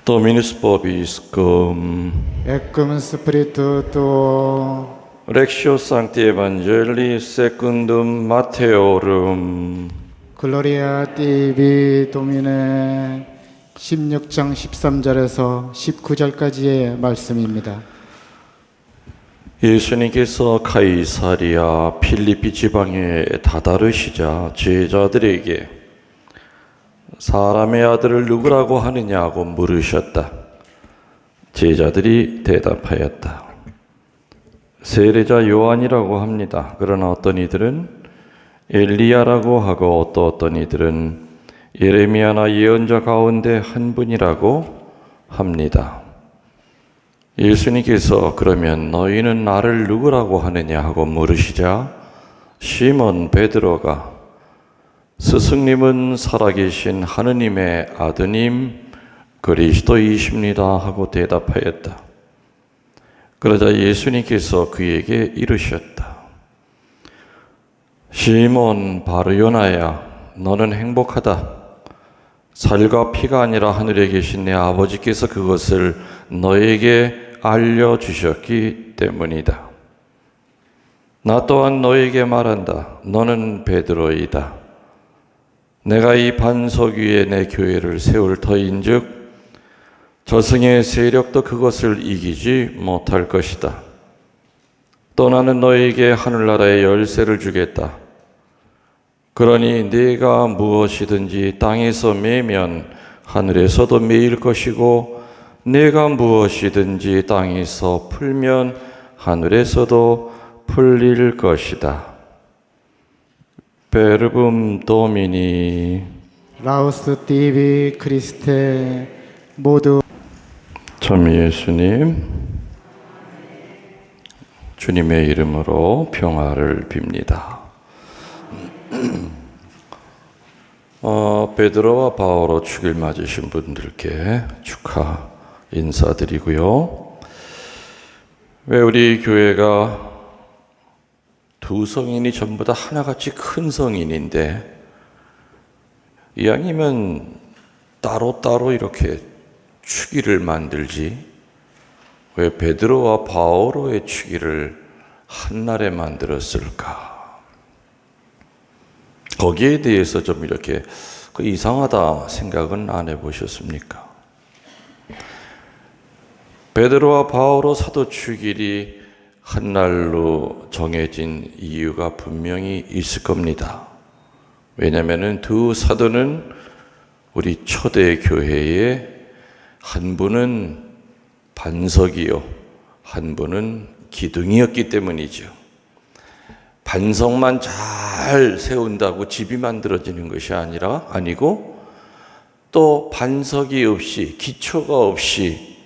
Dominus vobiscum. et cum spiritu tuo. Lectio Sancti Evangelii secundum Matteorum. 글로리아 tibi Domine. 16장 13절에서 19절까지의 말씀입니다. 예수님께서 가이사리아 필리피 지방에 다다르시자 제자들에게 사람의 아들을 누구라고 하느냐고 물으셨다. 제자들이 대답하였다. 세례자 요한이라고 합니다. 그러나 어떤 이들은 엘리야라고 하고 또 어떤 이들은 예레미야나 예언자 가운데 한 분이라고 합니다. 예수님께서 그러면 너희는 나를 누구라고 하느냐 하고 물으시자 시몬 베드로가 스승님은 살아계신 하느님의 아드님 그리스도이십니다 하고 대답하였다. 그러자 예수님께서 그에게 이르셨다. 시몬 바르요나야, 너는 행복하다. 살과 피가 아니라 하늘에 계신 내 아버지께서 그것을 너에게 알려주셨기 때문이다. 나 또한 너에게 말한다. 너는 베드로이다. 내가 이 반석 위에 내 교회를 세울 터인즉 저승의 세력도 그것을 이기지 못할 것이다. 또 나는 너에게 하늘나라의 열쇠를 주겠다. 그러니 네가 무엇이든지 땅에서 매면 하늘에서도 매일 것이고 네가 무엇이든지 땅에서 풀면 하늘에서도 풀릴 것이다. 베르붐 도미니. 라우스 tibi 크리스테. 모두 참 예수님, 주님의 이름으로 평화를 빕니다. 베드로와 바오로 축일 맞으신 분들께 축하 인사드리고요. 왜 우리 교회가 두 성인이 전부 다 하나같이 큰 성인인데 이왕이면 따로따로 이렇게 축일을 만들지 왜 베드로와 바오로의 축일을 한날에 만들었을까? 거기에 대해서 좀 이렇게 이상하다 생각은 안 해보셨습니까? 베드로와 바오로 사도 축일이 한날로 정해진 이유가 분명히 있을 겁니다. 왜냐하면 두 사도는 우리 초대 교회의 한 분은 반석이요, 한 분은 기둥이었기 때문이죠. 반석만 잘 세운다고 집이 만들어지는 것이 아니고 또 반석이 없이 기초가 없이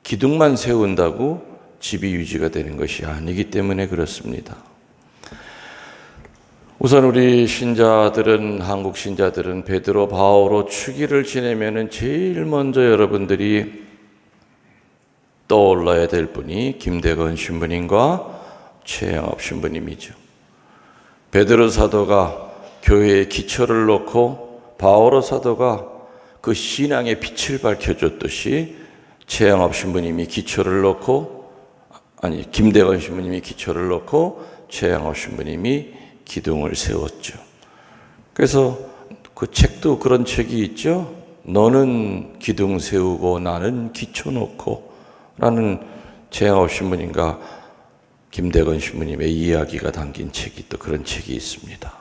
기둥만 세운다고 집이 유지가 되는 것이 아니기 때문에 그렇습니다. 우선 우리 신자들은, 한국 신자들은 베드로, 바오로 축일을 지내면은 제일 먼저 여러분들이 떠올라야 될 분이 김대건 신부님과 최영업 신부님이죠. 베드로 사도가 교회의 기초를 놓고 바오로 사도가 그 신앙의 빛을 밝혀줬듯이 최영업 신부님이 기초를 놓고, 김대건 신부님이 기초를 놓고 최영업 신부님이 기둥을 세웠죠. 그래서 그 책도 그런 책이 있죠. 너는 기둥 세우고 나는 기초 놓고 라는 최영업 신부님과 김대건 신부님의 이야기가 담긴 책이 또 그런 책이 있습니다.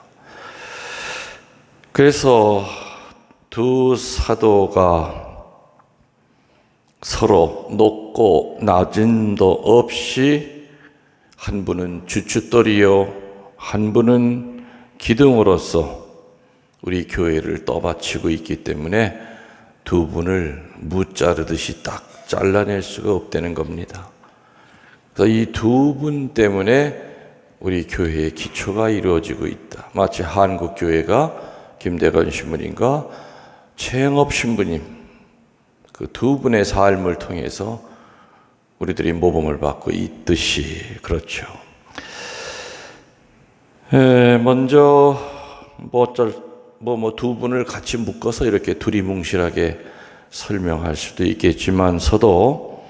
그래서 두 사도가 서로 높고 낮음도 없이 한 분은 주춧돌이요, 한 분은 기둥으로서 우리 교회를 떠받치고 있기 때문에 두 분을 무자르듯이 딱 잘라낼 수가 없다는 겁니다. 그래서 이 두 분 때문에 우리 교회의 기초가 이루어지고 있다. 마치 한국 교회가 김대건 신부님과 최영업 신부님 그 두 분의 삶을 통해서 우리들이 모범을 받고 있듯이 그렇죠. 먼저 두 분을 같이 묶어서 이렇게 두리뭉실하게 설명할 수도 있겠지만서도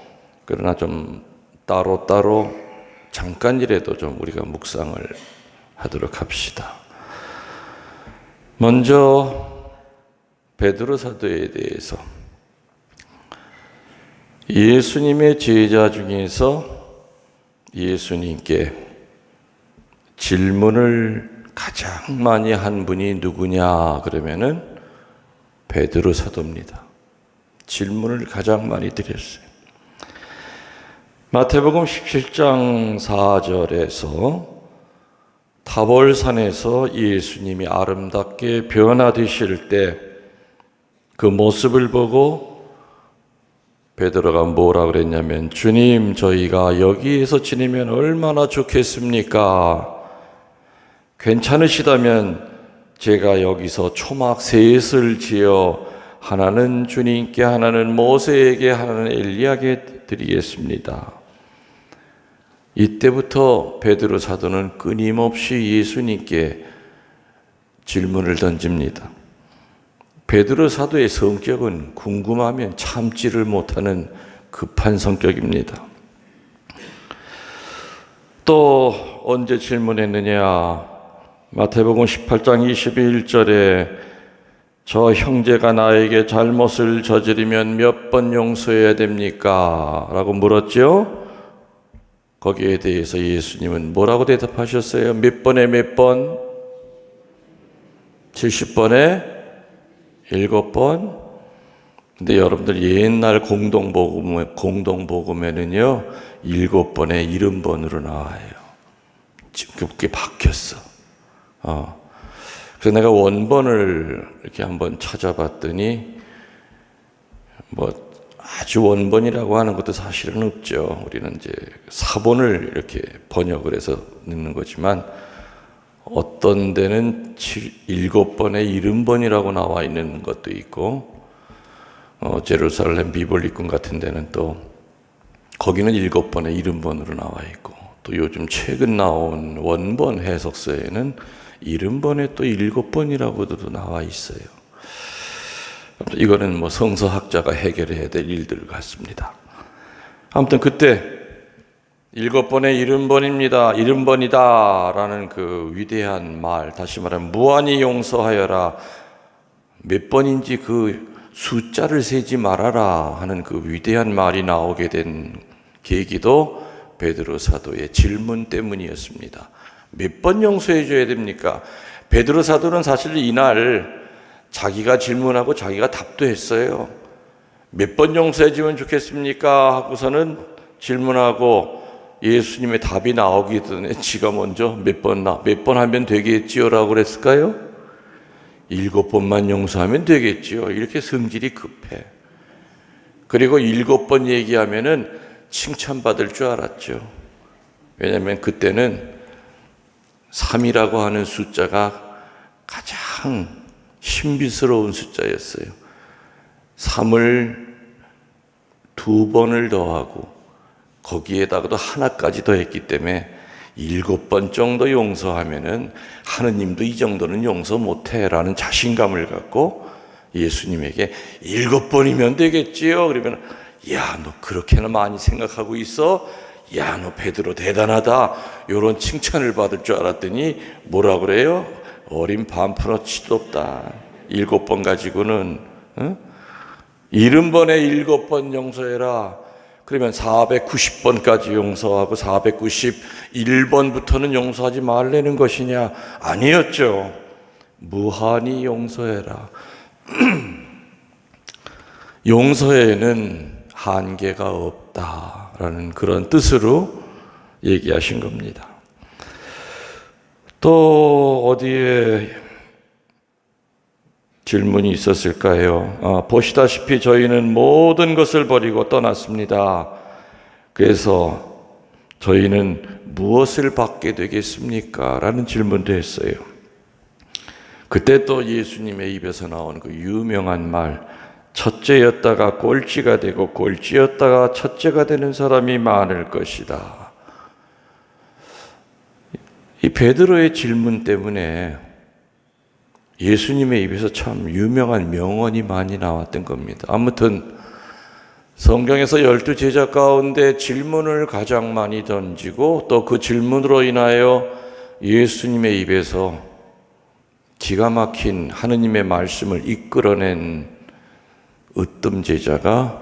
그러나 좀 따로따로 잠깐이라도 좀 우리가 묵상을 하도록 합시다. 먼저 베드로 사도에 대해서 예수님의 제자 중에서 예수님께 질문을 가장 많이 한 분이 누구냐 그러면은 베드로 사도입니다. 질문을 가장 많이 드렸어요. 마태복음 17장 4절에서 타볼산에서 예수님이 아름답게 변화되실 때 그 모습을 보고 베드로가 뭐라 그랬냐면 주님 저희가 여기에서 지내면 얼마나 좋겠습니까? 괜찮으시다면 제가 여기서 초막 셋을 지어 하나는 주님께 하나는 모세에게 하나는 엘리야에게 드리겠습니다. 이때부터 베드로 사도는 끊임없이 예수님께 질문을 던집니다. 베드로 사도의 성격은 궁금하면 참지를 못하는 급한 성격입니다. 또 언제 질문했느냐? 마태복음 18장 21절에 저 형제가 나에게 잘못을 저지르면 몇 번 용서해야 됩니까? 라고 물었죠. 거기에 대해서 예수님은 뭐라고 대답하셨어요? 몇 번에 몇 번? 70번에 7번? 근데 여러분들 옛날 공동복음에는요 7번에 70번으로 나와요. 지금 그게 바뀌었어. 그래서 내가 원본을 이렇게 한번 찾아봤더니 아주 원본이라고 하는 것도 사실은 없죠. 우리는 이제 사본을 이렇게 번역을 해서 넣는 거지만 어떤 데는 7번에 70번이라고 나와 있는 것도 있고 제루살렘 비볼리꾼 같은 데는 또 거기는 7번에 70번으로 나와 있고 또 요즘 최근 나온 원본 해석서에는 70번에 또 7번이라고도 나와 있어요. 이거는 성서학자가 해결해야 될 일들 같습니다. 아무튼 그때 7번에 70번입니다. 70번이다 라는 그 위대한 말, 다시 말하면 무한히 용서하여라. 몇 번인지 그 숫자를 세지 말아라 하는 그 위대한 말이 나오게 된 계기도 베드로 사도의 질문 때문이었습니다. 몇 번 용서해 줘야 됩니까? 베드로 사도는 사실 이날 자기가 질문하고 자기가 답도 했어요. 몇 번 용서해 주면 좋겠습니까? 하고서는 질문하고 예수님의 답이 나오기 전에 지가 먼저 몇 번 하면 되겠지요? 라고 그랬을까요? 7번만 용서하면 되겠지요. 이렇게 성질이 급해. 그리고 7번 얘기하면은 칭찬받을 줄 알았죠. 왜냐하면 그때는 3이라고 하는 숫자가 가장 신비스러운 숫자였어요. 3을 2번을 더하고 거기에다가도 하나까지 더했기 때문에 7번 정도 용서하면은 하느님도 이 정도는 용서 못해라는 자신감을 갖고 예수님에게 7번이면 되겠지요. 그러면 야, 너 그렇게나 많이 생각하고 있어? 야, 너 베드로 대단하다. 이런 칭찬을 받을 줄 알았더니 뭐라 그래요? 어린 반푼어치도 없다. 7번 가지고는 70번에 7번 용서해라. 그러면 490번까지 용서하고 491번부터는 용서하지 말라는 것이냐? 아니었죠. 무한히 용서해라. 용서에는 한계가 없다라는 그런 뜻으로 얘기하신 겁니다. 또 어디에 질문이 있었을까요? 보시다시피 저희는 모든 것을 버리고 떠났습니다. 그래서 저희는 무엇을 받게 되겠습니까? 라는 질문도 했어요. 그때 또 예수님의 입에서 나온 그 유명한 말, 첫째였다가 꼴찌가 되고 꼴찌였다가 첫째가 되는 사람이 많을 것이다. 이 베드로의 질문 때문에 예수님의 입에서 참 유명한 명언이 많이 나왔던 겁니다. 아무튼 성경에서 12 제자 가운데 질문을 가장 많이 던지고 또 그 질문으로 인하여 예수님의 입에서 기가 막힌 하느님의 말씀을 이끌어낸 으뜸 제자가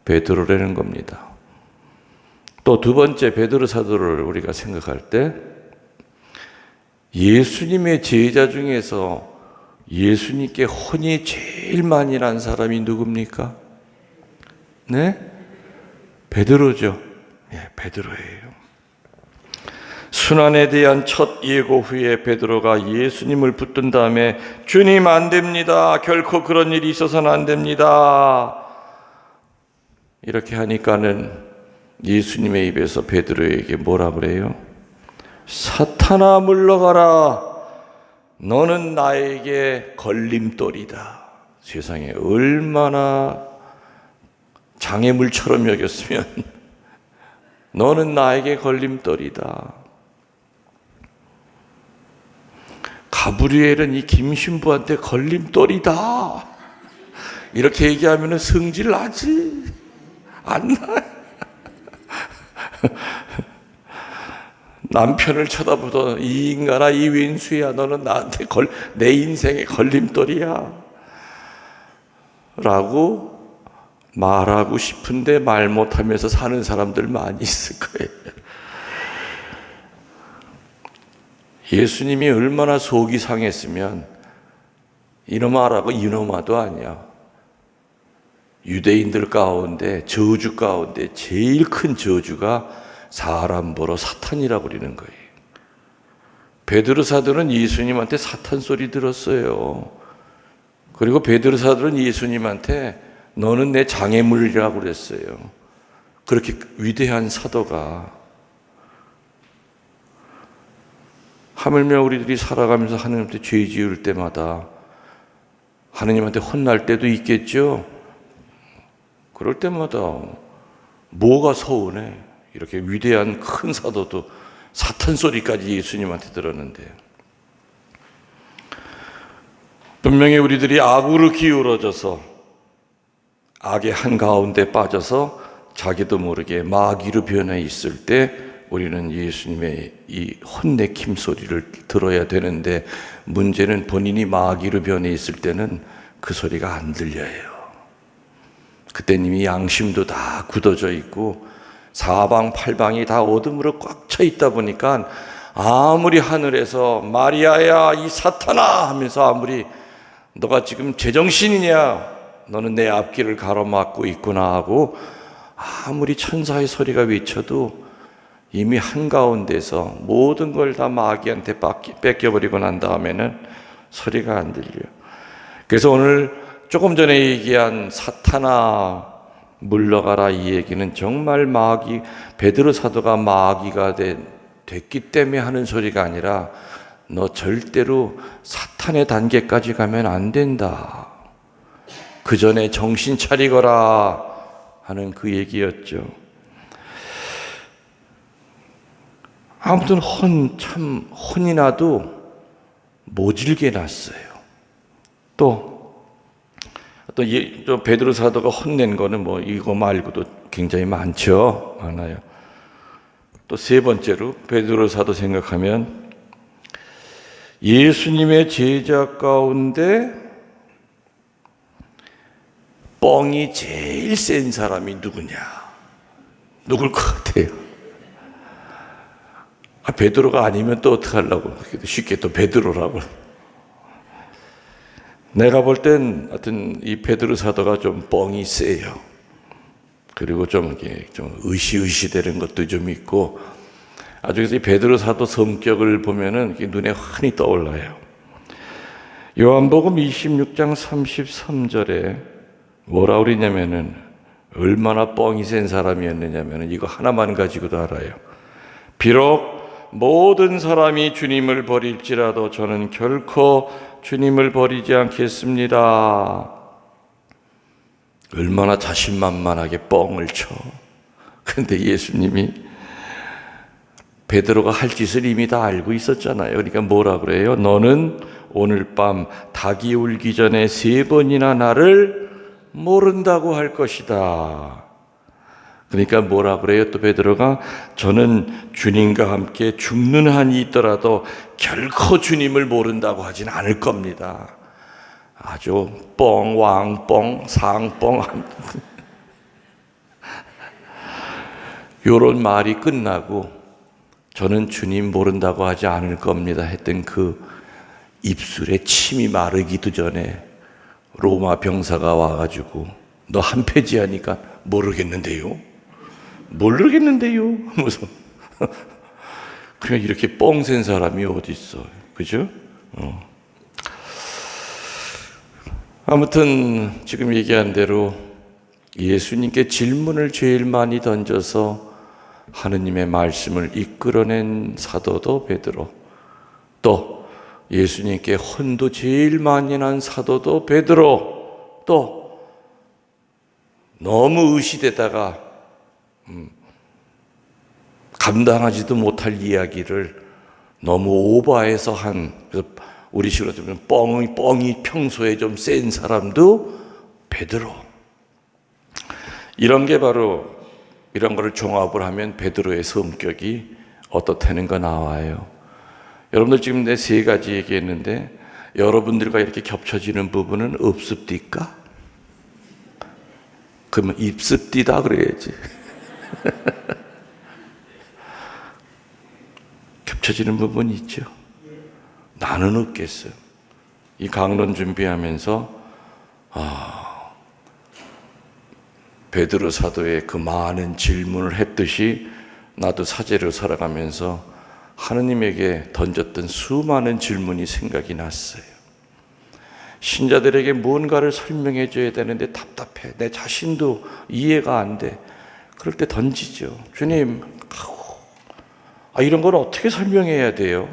베드로라는 겁니다. 또 두 번째 베드로 사도를 우리가 생각할 때 예수님의 제자 중에서 예수님께 혼이 제일 많이 난 사람이 누굽니까? 네? 베드로죠. 예, 베드로예요. 순환에 대한 첫 예고 후에 베드로가 예수님을 붙든 다음에 주님 안 됩니다. 결코 그런 일이 있어서는 안 됩니다. 이렇게 하니까는 예수님의 입에서 베드로에게 뭐라 그래요? 사탄아 물러가라. 너는 나에게 걸림돌이다. 세상에 얼마나 장애물처럼 여겼으면 너는 나에게 걸림돌이다. 가브리엘은 이 김신부한테 걸림돌이다. 이렇게 얘기하면 성질 나지? 안 나? 남편을 쳐다보던 이 인간아, 이 왼수야, 너는 나한테 내 인생의 걸림돌이야 라고 말하고 싶은데 말 못하면서 사는 사람들 많이 있을 거예요. 예수님이 얼마나 속이 상했으면 이놈아라고 이놈아도 아니야. 유대인들 가운데 저주 가운데 제일 큰 저주가 사람 보러 사탄이라고 그러는 거예요. 베드로 사도는 예수님한테 사탄 소리 들었어요. 그리고 베드로 사도는 예수님한테 너는 내 장애물이라고 그랬어요. 그렇게 위대한 사도가 하물며 우리들이 살아가면서 하나님한테 죄 지을 때마다 하나님한테 혼날 때도 있겠죠. 그럴 때마다 뭐가 서운해? 이렇게 위대한 큰 사도도 사탄 소리까지 예수님한테 들었는데, 분명히 우리들이 악으로 기울어져서 악의 한가운데 빠져서 자기도 모르게 마귀로 변해 있을 때 우리는 예수님의 이 혼내킴 소리를 들어야 되는데, 문제는 본인이 마귀로 변해 있을 때는 그 소리가 안 들려요. 그때는 이미 양심도 다 굳어져 있고 사방팔방이 다 어둠으로 꽉 차 있다 보니까 아무리 하늘에서 마리아야 이 사탄아 하면서 아무리 너가 지금 제정신이냐, 너는 내 앞길을 가로막고 있구나 하고 아무리 천사의 소리가 외쳐도 이미 한가운데서 모든 걸 다 마귀한테 뺏겨버리고 난 다음에는 소리가 안 들려요. 그래서 오늘 조금 전에 얘기한 사탄아 물러가라 이 얘기는 정말 마귀, 베드로 사도가 마귀가 됐기 때문에 하는 소리가 아니라 너 절대로 사탄의 단계까지 가면 안 된다. 그 전에 정신 차리거라 하는 그 얘기였죠. 아무튼 혼이 나도 모질게 났어요. 또 베드로 사도가 혼낸 거는 뭐 이거 말고도 굉장히 많아요. 또 세 번째로 베드로 사도 생각하면 예수님의 제자 가운데 뻥이 제일 센 사람이 누구냐? 누굴 것 같아요? 베드로가 아니면 또 어떡하려고? 쉽게 또 베드로라고. 내가 볼 땐 하여튼 이 베드로 사도가 좀 뻥이 세요. 그리고 좀 으시으시 되는 것도 좀 있고, 아주 이 베드로 사도 성격을 보면은 눈에 환히 떠올라요. 요한복음 26장 33절에 뭐라 그러냐면은 얼마나 뻥이 센 사람이었느냐면은 이거 하나만 가지고도 알아요. 비록 모든 사람이 주님을 버릴지라도 저는 결코 주님을 버리지 않겠습니다. 얼마나 자신만만하게 뻥을 쳐. 그런데 예수님이 베드로가 할 짓을 이미 다 알고 있었잖아요. 그러니까 뭐라 그래요? 너는 오늘 밤 닭이 울기 전에 3번이나 나를 모른다고 할 것이다. 그러니까 뭐라 그래요? 또 베드로가 저는 주님과 함께 죽는 한이 있더라도 결코 주님을 모른다고 하진 않을 겁니다. 아주 뻥, 왕뻥, 상뻥 요런 말이 끝나고 저는 주님 모른다고 하지 않을 겁니다 했던 그 입술에 침이 마르기도 전에 로마 병사가 와가지고 너 한패지 하니까 모르겠는데요 무슨 그냥 이렇게 뻥센 사람이 어디 있어, 그죠? 아무튼 지금 얘기한 대로 예수님께 질문을 제일 많이 던져서 하느님의 말씀을 이끌어낸 사도도 베드로, 또 예수님께 혼도 제일 많이 난 사도도 베드로, 또 너무 의시되다가 감당하지도 못할 이야기를 너무 오버해서 한, 그래서 우리 식으로 들으면 뻥이 평소에 좀 센 사람도 베드로. 이런 게 바로 이런 거를 종합을 하면 베드로의 성격이 어떻다는 거 나와요. 여러분들 지금 내 3가지 얘기했는데 여러분들과 이렇게 겹쳐지는 부분은 없습니까? 그러면 입습디다 그래야지. 겹쳐지는 부분이 있죠. 나는 없겠어요. 이 강론 준비하면서 베드로 사도의 그 많은 질문을 했듯이 나도 사제로 살아가면서 하느님에게 던졌던 수많은 질문이 생각이 났어요. 신자들에게 뭔가를 설명해 줘야 되는데 답답해. 내 자신도 이해가 안 돼. 그럴 때 던지죠. 주님, 이런 건 어떻게 설명해야 돼요?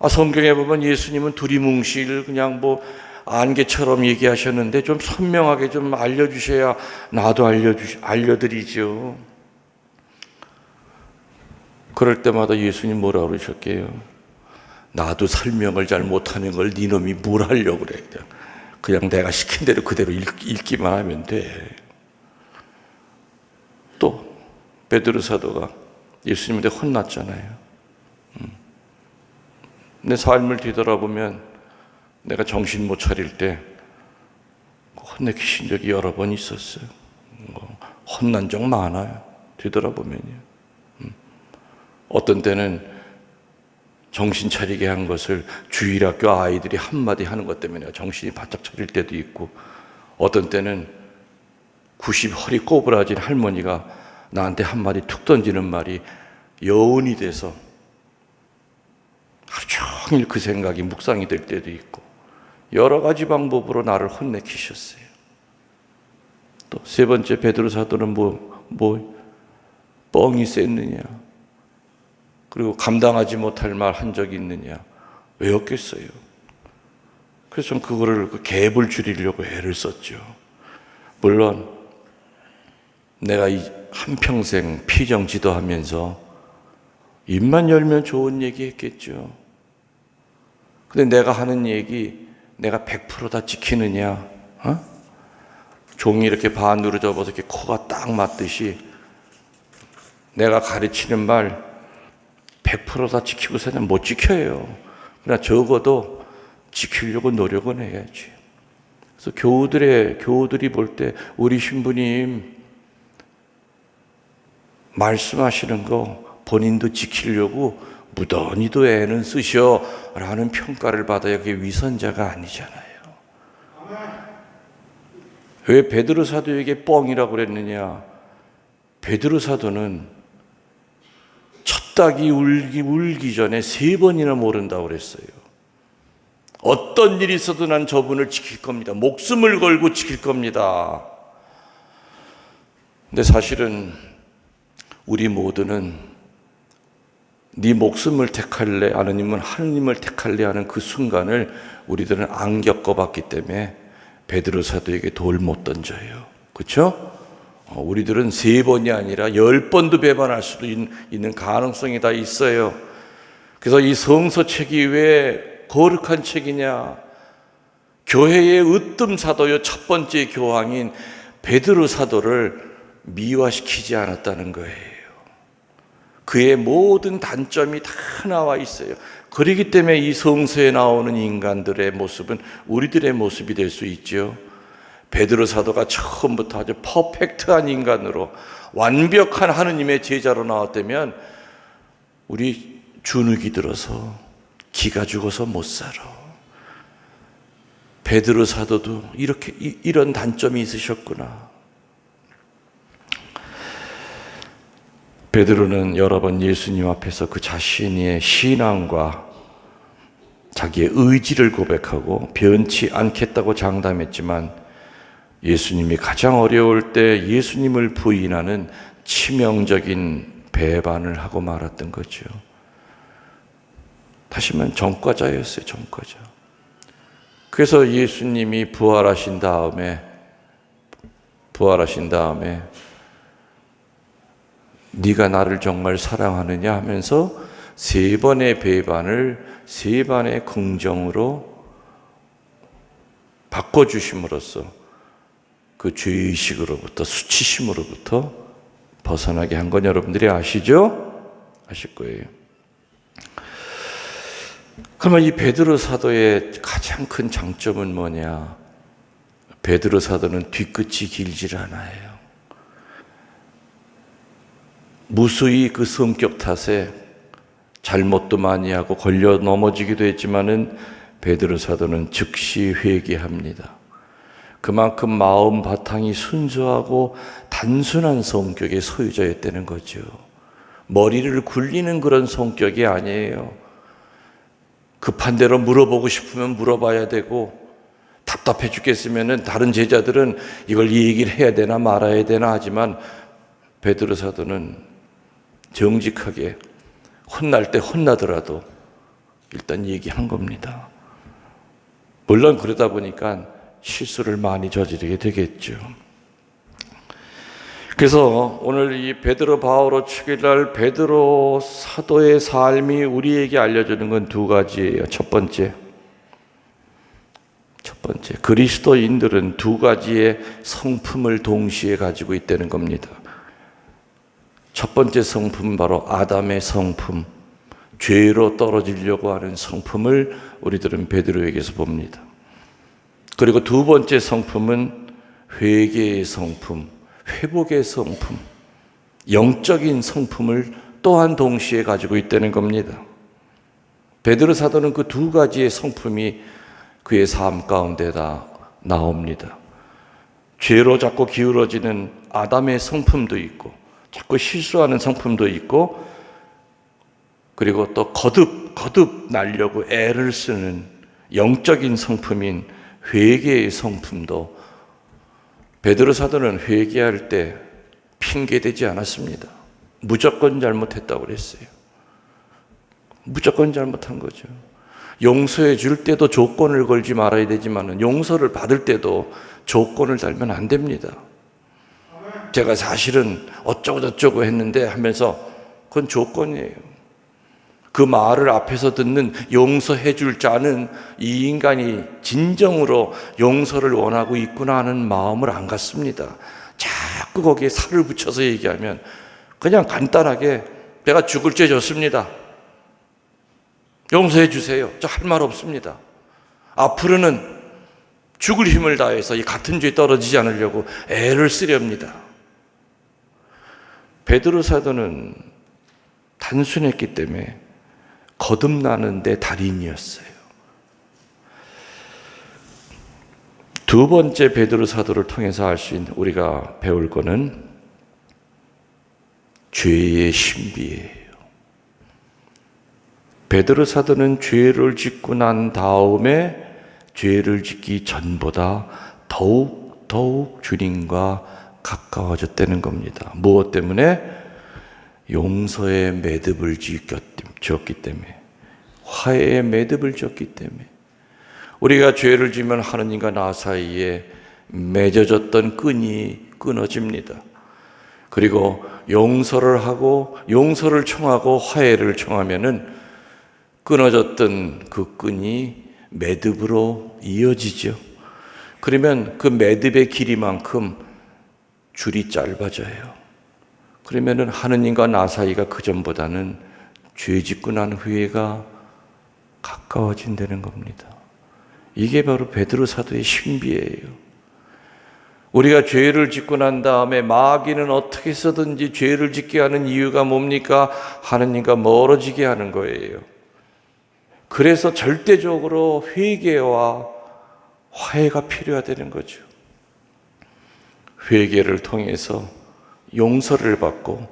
성경에 보면 예수님은 두리뭉실 그냥 뭐 안개처럼 얘기하셨는데 좀 선명하게 좀 알려주셔야 나도 알려드리죠. 그럴 때마다 예수님 뭐라 그러셨게요? 나도 설명을 잘 못하는 걸 네 놈이 뭘 하려고 그래. 그냥 내가 시킨 대로 그대로 읽기만 하면 돼. 또 베드로 사도가 예수님한테 혼났잖아요. 내 삶을 뒤돌아보면 내가 정신 못 차릴 때 혼내키신 적이 여러 번 있었어요. 혼난 적 많아요. 뒤돌아보면요. 어떤 때는 정신 차리게 한 것을 주일학교 아이들이 한마디 하는 것 때문에 내가 정신이 바짝 차릴 때도 있고, 어떤 때는 90 허리 꼬부라진 할머니가 나한테 한마디 툭 던지는 말이 여운이 돼서 하루 종일 그 생각이 묵상이 될 때도 있고, 여러 가지 방법으로 나를 혼내키셨어요. 또 3번째 베드로 사도는 뻥이 셌느냐, 그리고 감당하지 못할 말 한 적이 있느냐, 왜였겠어요? 그래서 전 그거를 갭을 줄이려고 애를 썼죠. 물론 내가 이 한평생 피정지도 하면서 입만 열면 좋은 얘기 했겠죠. 근데 내가 하는 얘기 내가 100% 다 지키느냐? 종이 이렇게 반으로 접어서 이렇게 코가 딱 맞듯이 내가 가르치는 말 100% 다 지키고서는 못 지켜요. 그러나 적어도 지키려고 노력은 해야지. 그래서 교우들이 볼 때 우리 신부님 말씀하시는 거 본인도 지키려고 무던히도 애는 쓰셔 라는 평가를 받아야 그게 위선자가 아니잖아요. 왜 베드로 사도에게 뻥이라고 그랬느냐? 베드로 사도는 첫 닭이 울기 전에 3번이나 모른다고 그랬어요. 어떤 일이 있어도 난 저분을 지킬 겁니다. 목숨을 걸고 지킬 겁니다. 근데 사실은 우리 모두는 네 목숨을 택할래, 아니면 하느님을 택할래 하는 그 순간을 우리들은 안 겪어봤기 때문에 베드로 사도에게 돌 못 던져요. 그렇죠? 우리들은 3번이 아니라 10번도 배반할 수도 있는 가능성이 다 있어요. 그래서 이 성서책이 왜 거룩한 책이냐? 교회의 으뜸 사도요 첫 번째 교황인 베드로 사도를 미화시키지 않았다는 거예요. 그의 모든 단점이 다 나와 있어요. 그렇기 때문에 이 성서에 나오는 인간들의 모습은 우리들의 모습이 될 수 있죠. 베드로 사도가 처음부터 아주 퍼펙트한 인간으로 완벽한 하느님의 제자로 나왔다면 우리 주눅이 들어서 기가 죽어서 못 살아. 베드로 사도도 이런 단점이 있으셨구나. 베드로는 여러 번 예수님 앞에서 그 자신의 신앙과 자기의 의지를 고백하고 변치 않겠다고 장담했지만 예수님이 가장 어려울 때 예수님을 부인하는 치명적인 배반을 하고 말았던 거죠. 다시 말하면 전과자였어요. 전과자. 그래서 예수님이 부활하신 다음에 네가 나를 정말 사랑하느냐 하면서 3번의 배반을 3번의 긍정으로 바꿔주심으로써 그 죄의식으로부터 수치심으로부터 벗어나게 한 건 여러분들이 아시죠? 아실 거예요. 그러면 이 베드로 사도의 가장 큰 장점은 뭐냐? 베드로 사도는 뒤끝이 길질 않아요. 무수히 그 성격 탓에 잘못도 많이 하고 걸려 넘어지기도 했지만은 베드로 사도는 즉시 회개합니다. 그만큼 마음 바탕이 순수하고 단순한 성격의 소유자였다는 거죠. 머리를 굴리는 그런 성격이 아니에요. 급한 대로 물어보고 싶으면 물어봐야 되고 답답해 죽겠으면은 다른 제자들은 이걸 이 얘기를 해야 되나 말아야 되나 하지만 베드로 사도는 정직하게 혼날 때 혼나더라도 일단 얘기한 겁니다. 물론 그러다 보니까 실수를 많이 저지르게 되겠죠. 그래서 오늘 이 베드로 바오로 축일날 베드로 사도의 삶이 우리에게 알려주는 건 2가지예요. 첫 번째, 그리스도인들은 2가지의 성품을 동시에 가지고 있다는 겁니다. 첫 번째 성품은 바로 아담의 성품, 죄로 떨어지려고 하는 성품을 우리들은 베드로에게서 봅니다. 그리고 2번째 성품은 회개의 성품, 회복의 성품, 영적인 성품을 또한 동시에 가지고 있다는 겁니다. 베드로 사도는 그 2가지의 성품이 그의 삶 가운데 다 나옵니다. 죄로 자꾸 기울어지는 아담의 성품도 있고 자꾸 실수하는 성품도 있고 그리고 또 거듭 날려고 애를 쓰는 영적인 성품인 회개의 성품도 베드로 사도는 회개할 때 핑계대지 않았습니다. 무조건 잘못했다고 그랬어요. 무조건 잘못한 거죠. 용서해 줄 때도 조건을 걸지 말아야 되지만 용서를 받을 때도 조건을 달면 안 됩니다. 제가 사실은 어쩌고저쩌고 했는데 하면서 그건 조건이에요. 그 말을 앞에서 듣는 용서해 줄 자는 이 인간이 진정으로 용서를 원하고 있구나 하는 마음을 안 갖습니다. 자꾸 거기에 살을 붙여서 얘기하면 그냥 간단하게 내가 죽을 죄 졌습니다. 용서해 주세요. 저 할 말 없습니다. 앞으로는 죽을 힘을 다해서 이 같은 죄에 떨어지지 않으려고 애를 쓰렵니다. 베드로 사도는 단순했기 때문에 거듭나는데 달인이었어요. 2번째 베드로 사도를 통해서 알 수 있는 우리가 배울 거는 죄의 신비예요. 베드로 사도는 죄를 짓고 난 다음에 죄를 짓기 전보다 더욱 주님과 가까워졌다는 겁니다. 무엇 때문에? 용서의 매듭을 지었기 때문에, 화해의 매듭을 지었기 때문에. 우리가 죄를 지면 하느님과 나 사이에 맺어졌던 끈이 끊어집니다. 그리고 용서를 하고 용서를 청하고 화해를 청하면은 끊어졌던 그 끈이 매듭으로 이어지죠. 그러면 그 매듭의 길이만큼 줄이 짧아져요. 그러면은 하느님과 나 사이가 그전보다는 죄 짓고 난 후에가 가까워진다는 겁니다. 이게 바로 베드로 사도의 신비예요. 우리가 죄를 짓고 난 다음에 마귀는 어떻게 해서든지 죄를 짓게 하는 이유가 뭡니까? 하느님과 멀어지게 하는 거예요. 그래서 절대적으로 회개와 화해가 필요하다는 거죠. 회개를 통해서 용서를 받고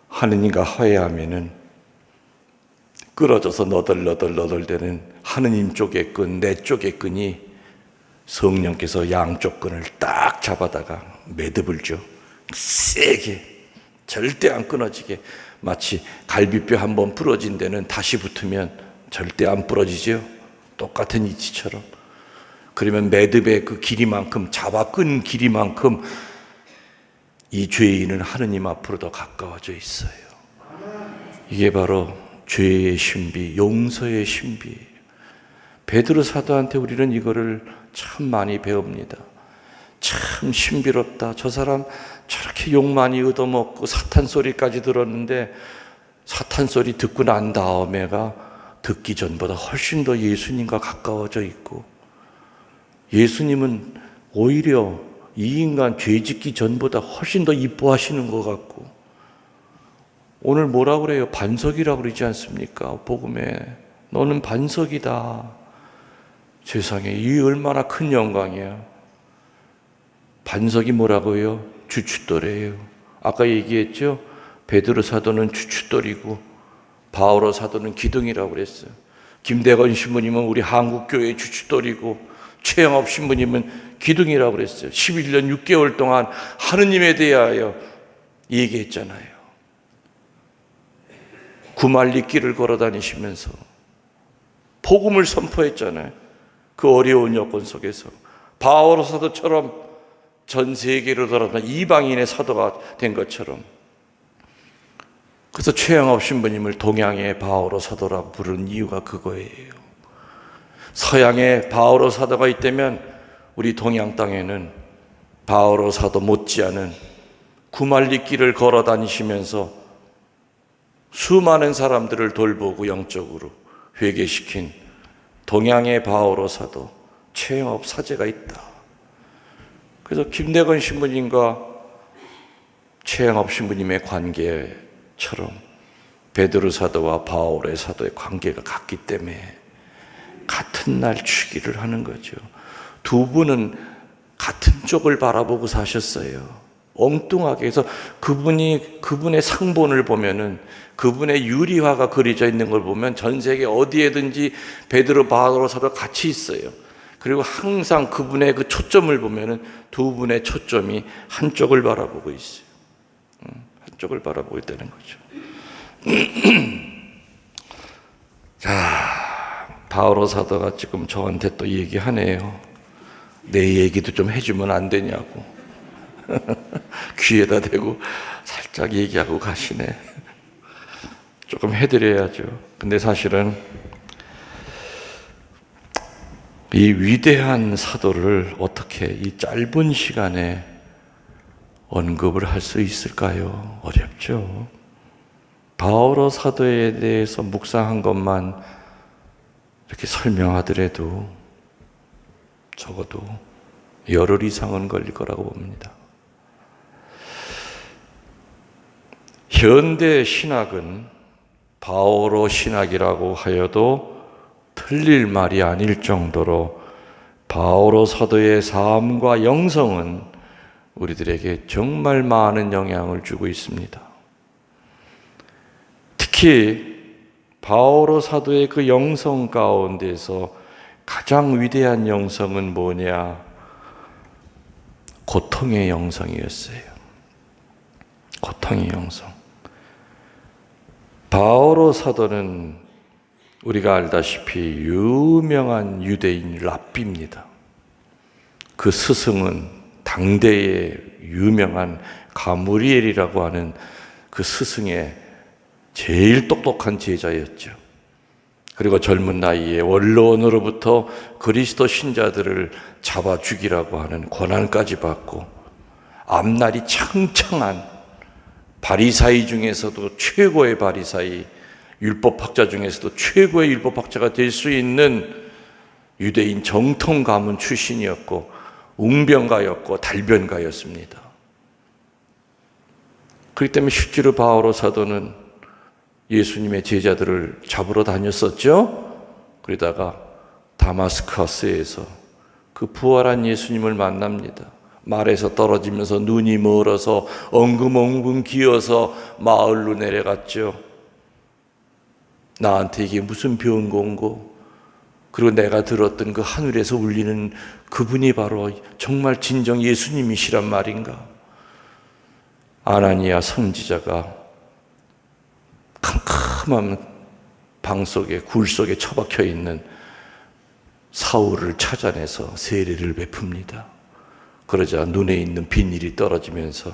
하느님과 화해하면은 끌어져서 너덜너덜너덜대는 하느님 쪽의 끈, 내 쪽의 끈이 성령께서 양쪽 끈을 딱 잡아다가 매듭을 줘. 세게, 절대 안 끊어지게. 마치 갈비뼈 한번 부러진 데는 다시 붙으면 절대 안 부러지죠. 똑같은 이치처럼. 그러면 매듭의 그 길이만큼, 잡아 끈 길이만큼 이 죄인은 하느님 앞으로 더 가까워져 있어요. 이게 바로 죄의 신비, 용서의 신비예요. 베드로 사도한테 우리는 이거를 참 많이 배웁니다. 참 신비롭다. 저 사람 저렇게 욕 많이 얻어먹고 사탄 소리까지 들었는데 사탄 소리 듣고 난 다음에가 듣기 전보다 훨씬 더 예수님과 가까워져 있고, 예수님은 오히려 이 인간 죄 짓기 전보다 훨씬 더 이뻐하시는 것 같고, 오늘 뭐라 그래요? 반석이라고 그러지 않습니까? 복음에 너는 반석이다. 세상에 이 얼마나 큰 영광이야. 반석이 뭐라고요? 주춧돌이에요. 아까 얘기했죠? 베드로 사도는 주춧돌이고 바오로 사도는 기둥이라고 그랬어요. 김대건 신부님은 우리 한국교회의 주춧돌이고 최영업 신부님은 기둥이라고 그랬어요. 11년 6개월 동안 하느님에 대하여 얘기했잖아요. 구말리 길을 걸어 다니시면서 복음을 선포했잖아요. 그 어려운 여건 속에서 바오로 사도처럼 전 세계로 돌아다니는 이방인의 사도가 된 것처럼. 그래서 최영업 신부님을 동양의 바오로 사도라고 부르는 이유가 그거예요. 서양에 바오로 사도가 있다면 우리 동양 땅에는 바오로 사도 못지않은 구말리 길을 걸어 다니시면서 수많은 사람들을 돌보고 영적으로 회개시킨 동양의 바오로 사도 최영업 사제가 있다. 그래서 김대건 신부님과 최영업 신부님의 관계처럼 베드로 사도와 바오로의 사도의 관계가 같기 때문에 같은 날 취기를 하는 거죠. 두 분은 같은 쪽을 바라보고 사셨어요. 엉뚱하게. 해서 그분의 상본을 보면은, 그분의 유리화가 그려져 있는 걸 보면 전 세계 어디에든지 베드로 바오로 사도 같이 있어요. 그리고 항상 그분의 그 초점을 보면은 두 분의 초점이 한쪽을 바라보고 있어요. 한쪽을 바라보고 있다는 거죠. 자, 바오로 사도가 지금 저한테 또 얘기하네요. 내 얘기도 좀 해주면 안 되냐고. 귀에다 대고 살짝 얘기하고 가시네. 조금 해드려야죠. 근데 사실은 이 위대한 사도를 어떻게 이 짧은 시간에 언급을 할 수 있을까요? 어렵죠. 바오로 사도에 대해서 묵상한 것만 이렇게 설명하더라도 적어도 열흘 이상은 걸릴 거라고 봅니다. 현대 신학은 바오로 신학이라고 하여도 틀릴 말이 아닐 정도로 바오로 사도의 삶과 영성은 우리들에게 정말 많은 영향을 주고 있습니다. 특히 바오로 사도의 그 영성 가운데서 가장 위대한 영성은 뭐냐? 고통의 영성이었어요. 고통의 영성. 바오로 사도는 우리가 알다시피 유명한 유대인 랍비입니다. 그 스승은 당대의 유명한 가므리엘이라고 하는 그 스승의 제일 똑똑한 제자였죠. 그리고 젊은 나이에 원로원으로부터 그리스도 신자들을 잡아 죽이라고 하는 권한까지 받고 앞날이 창창한 바리사이 중에서도 최고의 바리사이, 율법학자 중에서도 최고의 율법학자가 될 수 있는 유대인 정통 가문 출신이었고 웅변가였고 달변가였습니다. 그렇기 때문에 실제로 바오로 사도는 예수님의 제자들을 잡으러 다녔었죠. 그러다가 다마스커스에서 그 부활한 예수님을 만납니다. 말에서 떨어지면서 눈이 멀어서 엉금엉금 기어서 마을로 내려갔죠. 나한테 이게 무슨 병고인고, 그리고 내가 들었던 그 하늘에서 울리는 그분이 바로 정말 진정 예수님이시란 말인가. 아나니아 선지자가 캄캄한 방 속에, 굴 속에 처박혀 있는 사울을 찾아내서 세례를 베풉니다. 그러자 눈에 있는 비닐이 떨어지면서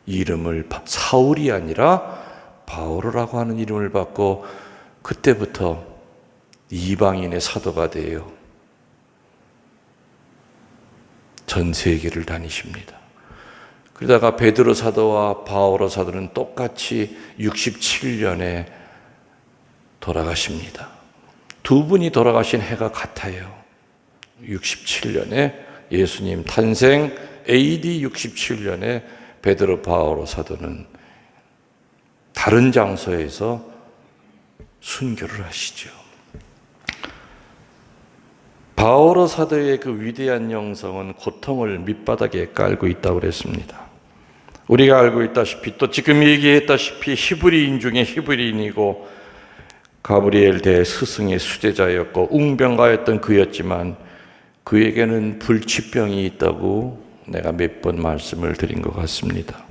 이름을 사울이 아니라 바오로라고 하는 이름을 받고 그때부터 이방인의 사도가 되어 전 세계를 다니십니다. 그러다가 베드로 사도와 바오로 사도는 똑같이 67년에 돌아가십니다. 두 분이 돌아가신 해가 같아요. 67년에 예수님 탄생 AD 67년에 베드로 바오로 사도는 다른 장소에서 순교를 하시죠. 바오로 사도의 그 위대한 영성은 고통을 밑바닥에 깔고 있다고 그랬습니다. 우리가 알고 있다시피 또 지금 얘기했다시피 히브리인 중에 히브리인이고 가브리엘 대스승의 수제자였고 웅변가였던 그였지만 그에게는 불치병이 있다고 내가 몇 번 말씀을 드린 것 같습니다.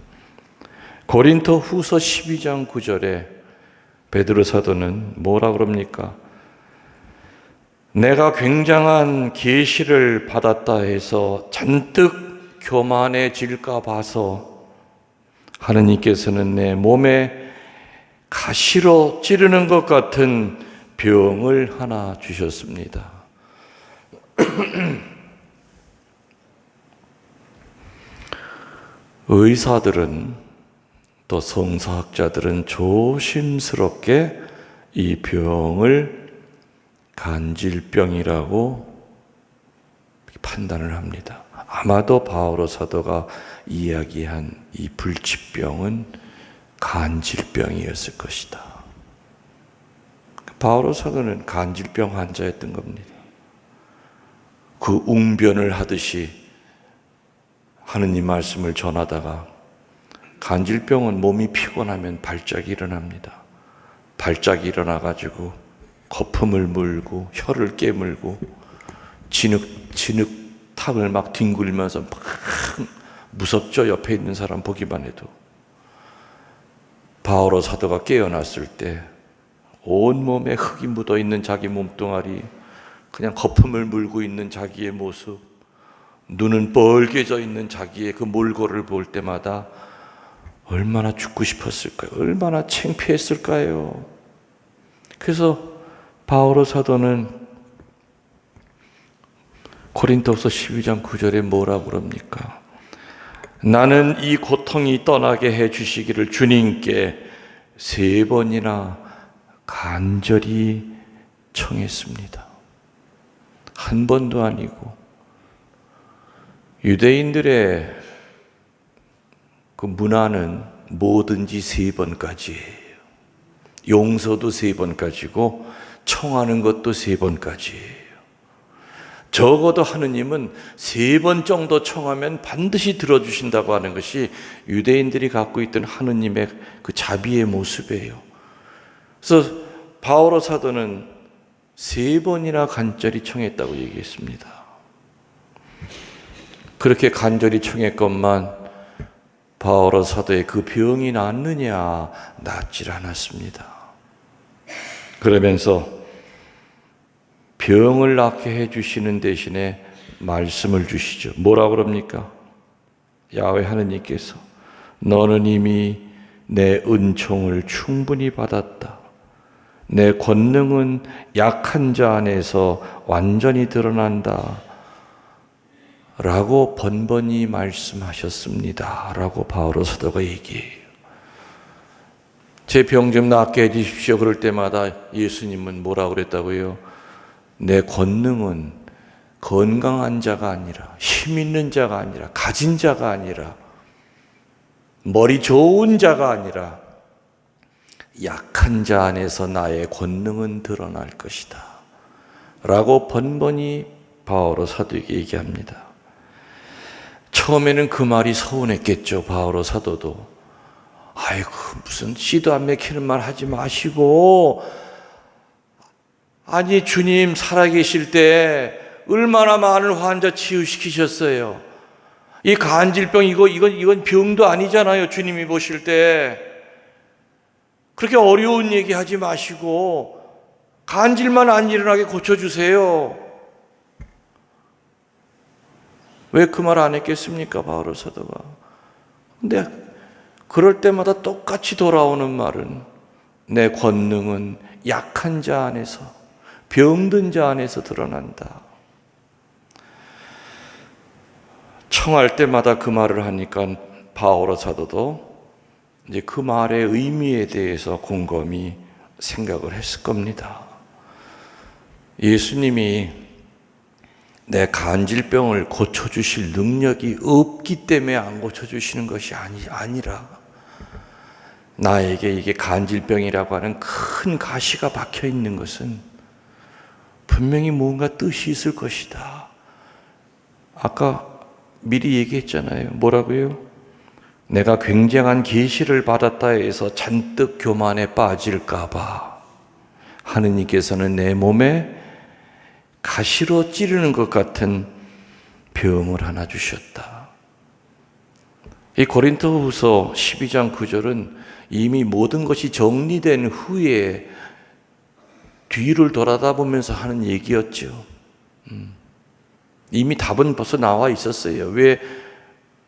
고린도 후서 12장 9절에 베드로 사도는 뭐라 그럽니까? 내가 굉장한 계시를 받았다 해서 잔뜩 교만해질까 봐서 하느님께서는 내 몸에 가시로 찌르는 것 같은 병을 하나 주셨습니다. 의사들은 또 성서학자들은 조심스럽게 이 병을 간질병이라고 판단을 합니다. 아마도 바오로 사도가 이야기한 이 불치병은 간질병이었을 것이다. 바오로 사도는 간질병 환자였던 겁니다. 그 웅변을 하듯이 하느님 말씀을 전하다가 간질병은 몸이 피곤하면 발작이 일어납니다. 발작이 일어나가지고 거품을 물고 혀를 깨물고 진흙탕을 막 뒹굴면서 막 무섭죠. 옆에 있는 사람 보기만 해도. 바오로 사도가 깨어났을 때 온몸에 흙이 묻어있는 자기 몸뚱아리, 그냥 거품을 물고 있는 자기의 모습, 눈은 뻘개져 있는 자기의 그 몰골을 볼 때마다 얼마나 죽고 싶었을까요? 얼마나 창피했을까요? 그래서 바오로 사도는 고린도서 12장 9절에 뭐라고 그럽니까? 나는 이 고통이 떠나게 해 주시기를 주님께 3번이나 간절히 청했습니다. 한 번도 아니고. 유대인들의 그 문화는 뭐든지 3번까지예요. 용서도 3번까지고 청하는 것도 3번까지예요. 적어도 하느님은 3번 정도 청하면 반드시 들어주신다고 하는 것이 유대인들이 갖고 있던 하느님의 그 자비의 모습이에요. 그래서 바오로 사도는 3번이나 간절히 청했다고 얘기했습니다. 그렇게 간절히 청했건만 바오로 사도의 그 병이 낫느냐? 낫질 않았습니다. 그러면서 병을 낫게 해주시는 대신에 말씀을 주시죠. 뭐라고 그럽니까? 야훼 하느님께서 너는 이미 내 은총을 충분히 받았다. 내 권능은 약한 자 안에서 완전히 드러난다 라고 번번이 말씀하셨습니다 라고 바오로 사도가 얘기해요. 제 병 좀 낫게 해주십시오 그럴 때마다 예수님은 뭐라고 그랬다고요? 내 권능은 건강한 자가 아니라, 힘 있는 자가 아니라, 가진 자가 아니라, 머리 좋은 자가 아니라 약한 자 안에서 나의 권능은 드러날 것이다 라고 번번이 바오로 사도에게 얘기합니다. 처음에는 그 말이 서운했겠죠. 바오로 사도도 아이고 무슨 씨도 안 맥히는 말 하지 마시고, 아니 주님 살아계실 때 얼마나 많은 환자 치유시키셨어요. 이 간질병 이건 병도 아니잖아요. 주님이 보실 때 그렇게 어려운 얘기 하지 마시고 간질만 안 일어나게 고쳐주세요. 왜 그 말 안 했겠습니까? 바오로 사도가. 근데 그럴 때마다 똑같이 돌아오는 말은 내 권능은 약한 자 안에서, 병든 자 안에서 드러난다. 청할 때마다 그 말을 하니까 바오로 사도도 이제 그 말의 의미에 대해서 곰곰이 생각을 했을 겁니다. 예수님이 내 간질병을 고쳐주실 능력이 없기 때문에 안 고쳐주시는 것이 아니라 나에게 이게 간질병이라고 하는 큰 가시가 박혀 있는 것은 분명히 뭔가 뜻이 있을 것이다. 아까 미리 얘기했잖아요. 뭐라고요? 내가 굉장한 계시를 받았다 해서 잔뜩 교만에 빠질까 봐 하느님께서는 내 몸에 가시로 찌르는 것 같은 병을 하나 주셨다. 이 고린도후서 12장 9절은 이미 모든 것이 정리된 후에 뒤를 돌아다보면서 하는 얘기였죠. 이미 답은 벌써 나와 있었어요. 왜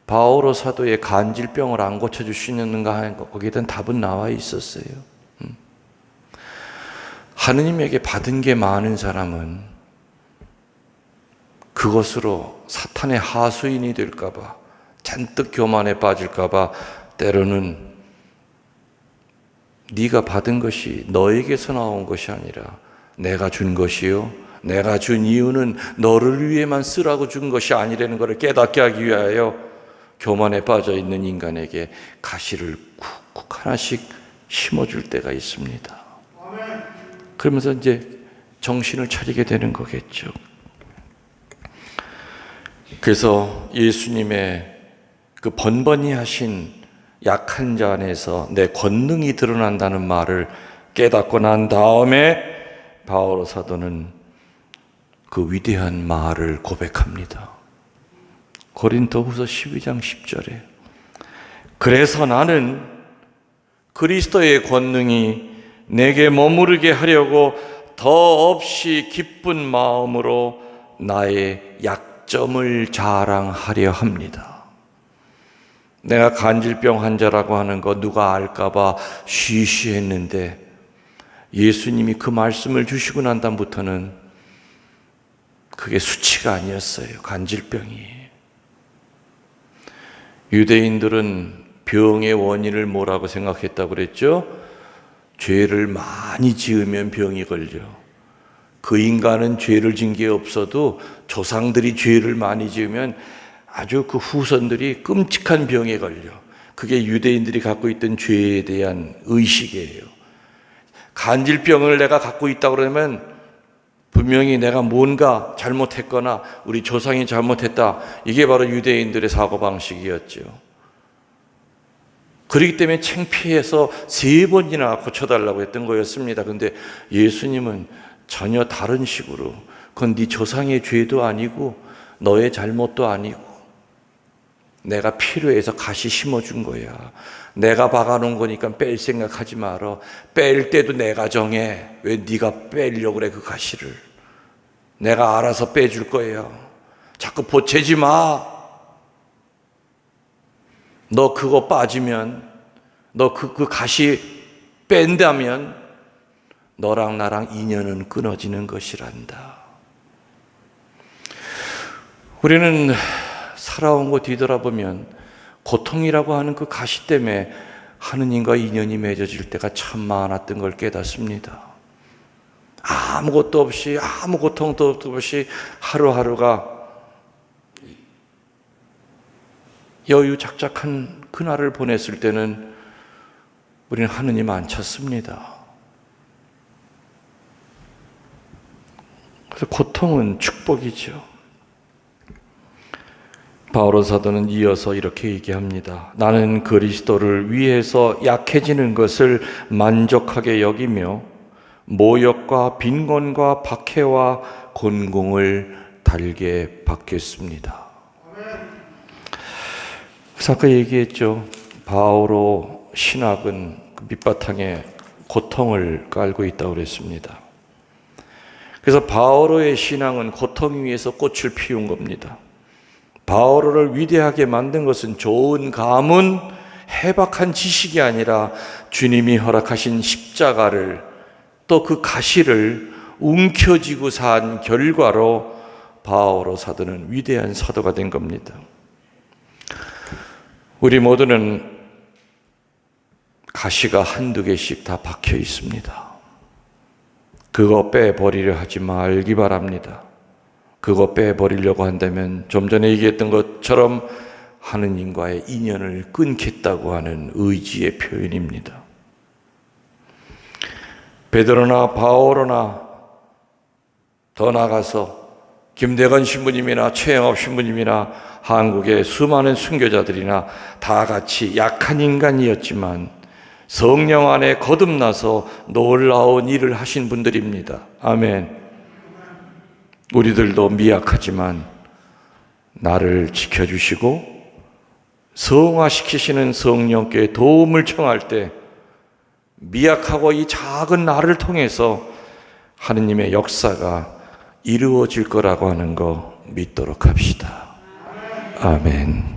바오로 사도의 간질병을 안 고쳐주시는가 하는 것, 거기에 대한 답은 나와 있었어요. 하느님에게 받은 게 많은 사람은 그것으로 사탄의 하수인이 될까봐, 잔뜩 교만에 빠질까봐 때로는 네가 받은 것이 너에게서 나온 것이 아니라 내가 준 것이요, 내가 준 이유는 너를 위해만 쓰라고 준 것이 아니라는 것을 깨닫게 하기 위하여 교만에 빠져 있는 인간에게 가시를 쿡쿡 하나씩 심어줄 때가 있습니다. 그러면서 이제 정신을 차리게 되는 거겠죠. 그래서 예수님의 그 번번이 하신 약한 자 안에서 내 권능이 드러난다는 말을 깨닫고 난 다음에 바오로 사도는 그 위대한 말을 고백합니다. 고린도후서 12장 10절에 그래서 나는 그리스도의 권능이 내게 머무르게 하려고 더없이 기쁜 마음으로 나의 약점을 자랑하려 합니다. 내가 간질병 환자라고 하는 거 누가 알까봐 쉬쉬했는데 예수님이 그 말씀을 주시고 난 다음부터는 그게 수치가 아니었어요. 간질병이. 유대인들은 병의 원인을 뭐라고 생각했다고 그랬죠? 죄를 많이 지으면 병이 걸려. 그 인간은 죄를 진 게 없어도 조상들이 죄를 많이 지으면 아주 그 후손들이 끔찍한 병에 걸려. 그게 유대인들이 갖고 있던 죄에 대한 의식이에요. 간질병을 내가 갖고 있다고 그러면 분명히 내가 뭔가 잘못했거나 우리 조상이 잘못했다. 이게 바로 유대인들의 사고방식이었죠. 그렇기 때문에 창피해서 3번이나 고쳐달라고 했던 거였습니다. 그런데 예수님은 전혀 다른 식으로 그건 네 조상의 죄도 아니고 너의 잘못도 아니고 내가 필요해서 가시 심어준 거야. 내가 박아놓은 거니까 뺄 생각하지 마라. 뺄 때도 내가 정해. 왜 네가 빼려고 그래 그 가시를. 내가 알아서 빼줄 거예요. 자꾸 보채지 마. 너 그거 빠지면, 너 그 가시 뺀다면 너랑 나랑 인연은 끊어지는 것이란다. 우리는 살아온 거 뒤돌아보면 고통이라고 하는 그 가시 때문에 하느님과 인연이 맺어질 때가 참 많았던 걸 깨닫습니다. 아무것도 없이, 아무 고통도 없이 하루하루가 여유작작한 그날을 보냈을 때는 우리는 하느님 안 찾습니다. 그래서 고통은 축복이죠. 바오로 사도는 이어서 이렇게 얘기합니다. 나는 그리스도를 위해서 약해지는 것을 만족하게 여기며 모욕과 빈곤과 박해와 곤궁을 달게 받겠습니다. 그래서 아까 얘기했죠. 바오로 신학은 밑바탕에 고통을 깔고 있다고 그랬습니다. 그래서 바오로의 신앙은 고통 위에서 꽃을 피운 겁니다. 바오로를 위대하게 만든 것은 좋은 가문, 해박한 지식이 아니라 주님이 허락하신 십자가를 또 그 가시를 움켜쥐고 산 결과로 바오로 사도는 위대한 사도가 된 겁니다. 우리 모두는 가시가 한두 개씩 다 박혀 있습니다. 그거 빼버리려 하지 말기 바랍니다. 그거 빼버리려고 한다면 좀 전에 얘기했던 것처럼 하느님과의 인연을 끊겠다고 하는 의지의 표현입니다. 베드로나 바오로나 더 나아가서 김대건 신부님이나 최영업 신부님이나 한국의 수많은 순교자들이나 다 같이 약한 인간이었지만 성령 안에 거듭나서 놀라운 일을 하신 분들입니다. 아멘. 우리들도 미약하지만 나를 지켜주시고 성화시키시는 성령께 도움을 청할 때 미약하고 이 작은 나를 통해서 하느님의 역사가 이루어질 거라고 하는 거 믿도록 합시다. 아멘.